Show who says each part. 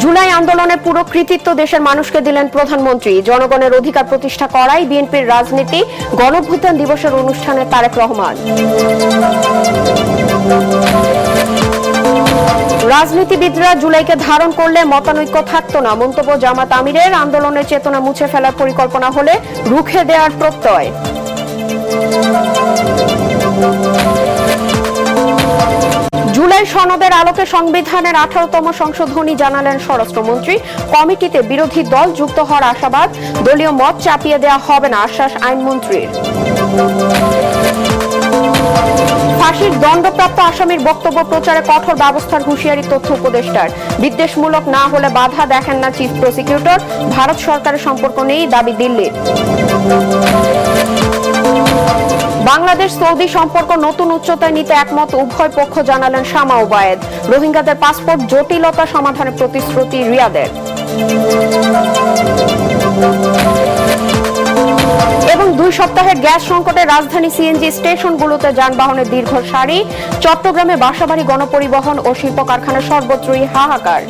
Speaker 1: জুলাই আন্দোলনের পুরো কৃতিত্ব দেশের মানুষকে দিলেন প্রধানমন্ত্রী। জনগণের অধিকার প্রতিষ্ঠা করাই বিএনপির রাজনীতি। গণঅভ্যুত্থান দিবসের অনুষ্ঠানে তারেক রহমান। রাজনীতিবিদরা জুলাইকে ধারণ করলে মতানৈক্য থাকতো না, মন্তব্য জামাত আমিরের। আন্দোলনের চেতনা মুছে ফেলার পরিকল্পনা হলে রুখে দেওয়ার প্রত্যয়। জুলাই সনদের আলোকে সংবিধানের 18তম সংশোধনী জানালেন স্বরাষ্ট্রমন্ত্রী। কমিটিতে বিরোধী দল যুক্ত হওয়ার আশাবাদ। দলীয় মত চাপিয়ে দেওয়া হবে না, আশ্বাস আইনমন্ত্রীর। ফাঁসির দণ্ডপ্রাপ্ত আসামির বক্তব্য প্রচারে কঠোর ব্যবস্থার হুঁশিয়ারি তথ্য উপদেষ্টার। বিদ্বেষমূলক না হলে বাধা দেখেন না চিফ প্রসিকিউটর। ভারত সরকারের সম্পর্ক নেই দাবি দিল্লির। বাংলাদেশ সৌদি সম্পর্ক নতুন উচ্চতায় নিতে একমত উভয় পক্ষ, জানালেন শামা ওবায়েদ। রোহিঙ্গাদের পাসপোর্ট জটিলতা সমাধানের প্রতিশ্রুতি রিয়াদের। এবং 2 সপ্তাহের গ্যাস সংকটে রাজধানী সিএনজি স্টেশনগুলোতে যানবাহনের দীর্ঘ সারি। চট্টগ্রামে বাসাবাড়ি, গণপরিবহন ও শিল্প কারখানা সর্বত্রই হাহাকার।